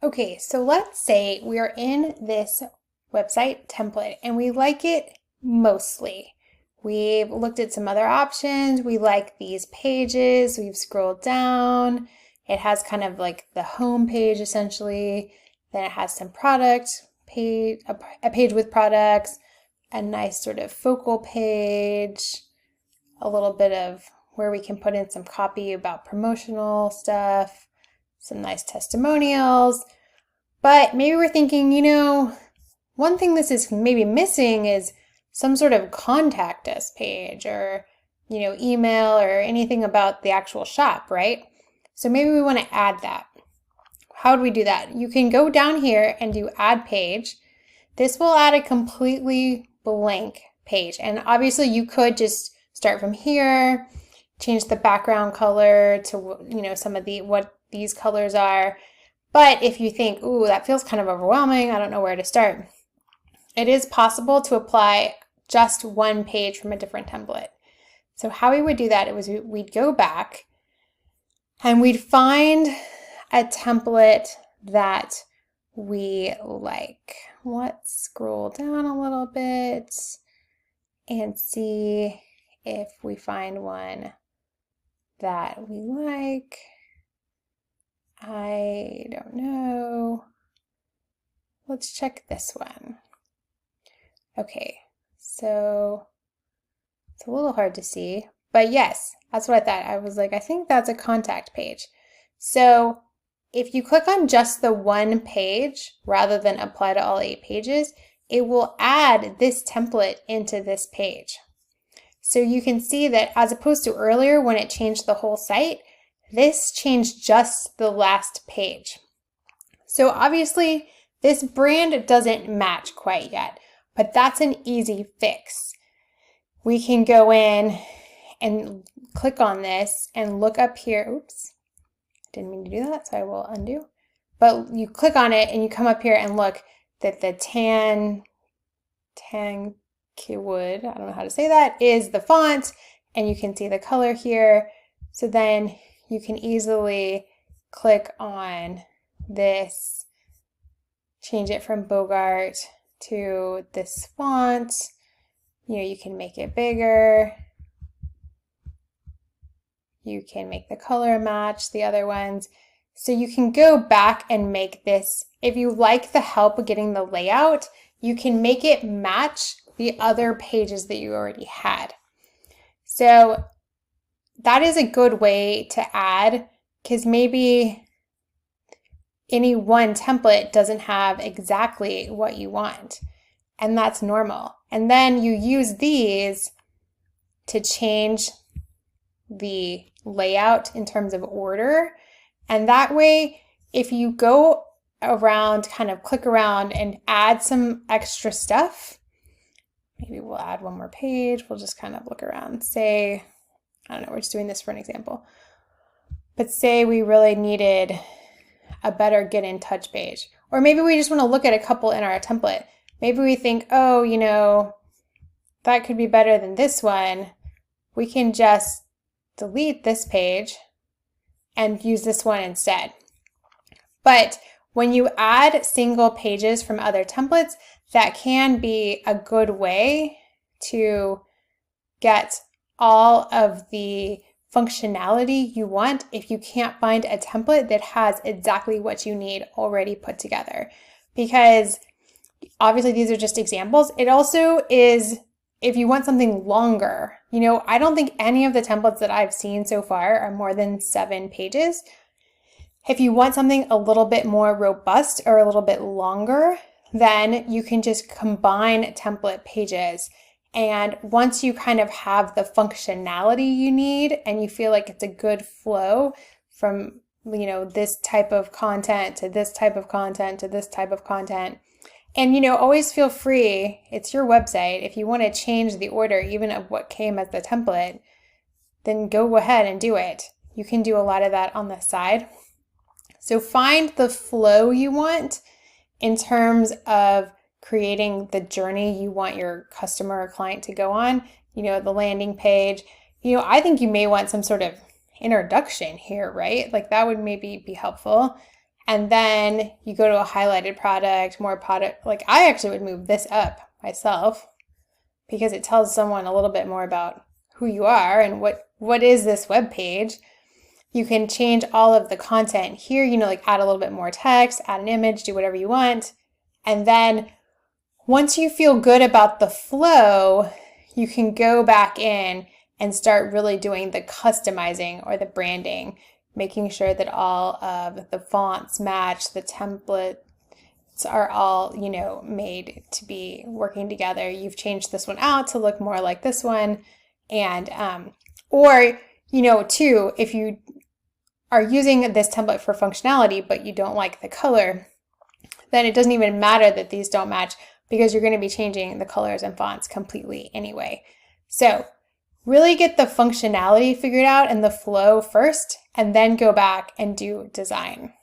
Okay, so let's say we are in this website template and we like it mostly. We've looked at some other options. We like these pages. We've scrolled down. It has kind of like the home page essentially. Then it has some product page, a page with products, a nice sort of focal page, a little bit of where we can put in some copy about promotional stuff, some nice testimonials. But maybe we're thinking, one thing this is maybe missing is some sort of contact us page or, email or anything about the actual shop, right? So maybe we want to add that. How do we do that? You can go down here and do add page. This will add a completely blank page. And obviously you could just start from here, change the background color to, some of what these colors are. But if you think, ooh, that feels kind of overwhelming, I don't know where to start, it is possible to apply just one page from a different template. So how we would do that is we'd go back and we'd find a template that we like. Let's scroll down a little bit and see if we find one that we like. I don't know. Let's check this one. Okay, so it's a little hard to see, but yes, that's what I thought. I was like, I think that's a contact page. So if you click on just the one page rather than apply to all 8 pages, it will add this template into this page. So you can see that as opposed to earlier when it changed the whole site, this changed just the last page. So obviously this brand doesn't match quite yet, but that's an easy fix. We can go in and click on this and look up here. Oops, didn't mean to do that, so I will undo. But you click on it and you come up here and look that the tan wood, I don't know how to say that, is the font, and you can see the color here. So then you can easily click on this, change it from Bogart to this font. You can make it bigger. You can make the color match the other ones. So you can go back and make this. If you like the help with getting the layout, you can make it match the other pages that you already had. So that is a good way to add, because maybe any one template doesn't have exactly what you want, and that's normal. And then you use these to change the layout in terms of order. And that way, if you go around, kind of click around and add some extra stuff, maybe we'll add one more page. We'll just kind of look around. Say, I don't know, we're just doing this for an example. But say we really needed a better get in touch page. Or maybe we just want to look at a couple in our template. Maybe we think, oh, that could be better than this one. We can just delete this page and use this one instead. But when you add single pages from other templates, that can be a good way to get all of the functionality you want if you can't find a template that has exactly what you need already put together. Because obviously these are just examples. It also is if you want something longer. I don't think any of the templates that I've seen so far are more than 7 pages. If you want something a little bit more robust or a little bit longer, then you can just combine template pages. And once you kind of have the functionality you need and you feel like it's a good flow from, this type of content to this type of content to this type of content. And, always feel free, it's your website. If you want to change the order, even of what came as the template, then go ahead and do it. You can do a lot of that on the side. So find the flow you want in terms of creating the journey you want your customer or client to go on, the landing page. I think you may want some sort of introduction here, right? Like that would maybe be helpful. and then you go to a highlighted product, more product. Like I actually would move this up myself because it tells someone a little bit more about who you are and what is this web page. You can change all of the content here, like add a little bit more text, add an image, do whatever you want. And then once you feel good about the flow, you can go back in and start really doing the customizing or the branding, making sure that all of the fonts match, the templates are all, made to be working together. You've changed this one out to look more like this one. And, or, too, if you are using this template for functionality, but you don't like the color, then it doesn't even matter that these don't match because you're going to be changing the colors and fonts completely anyway. So really get the functionality figured out and the flow first, and then go back and do design.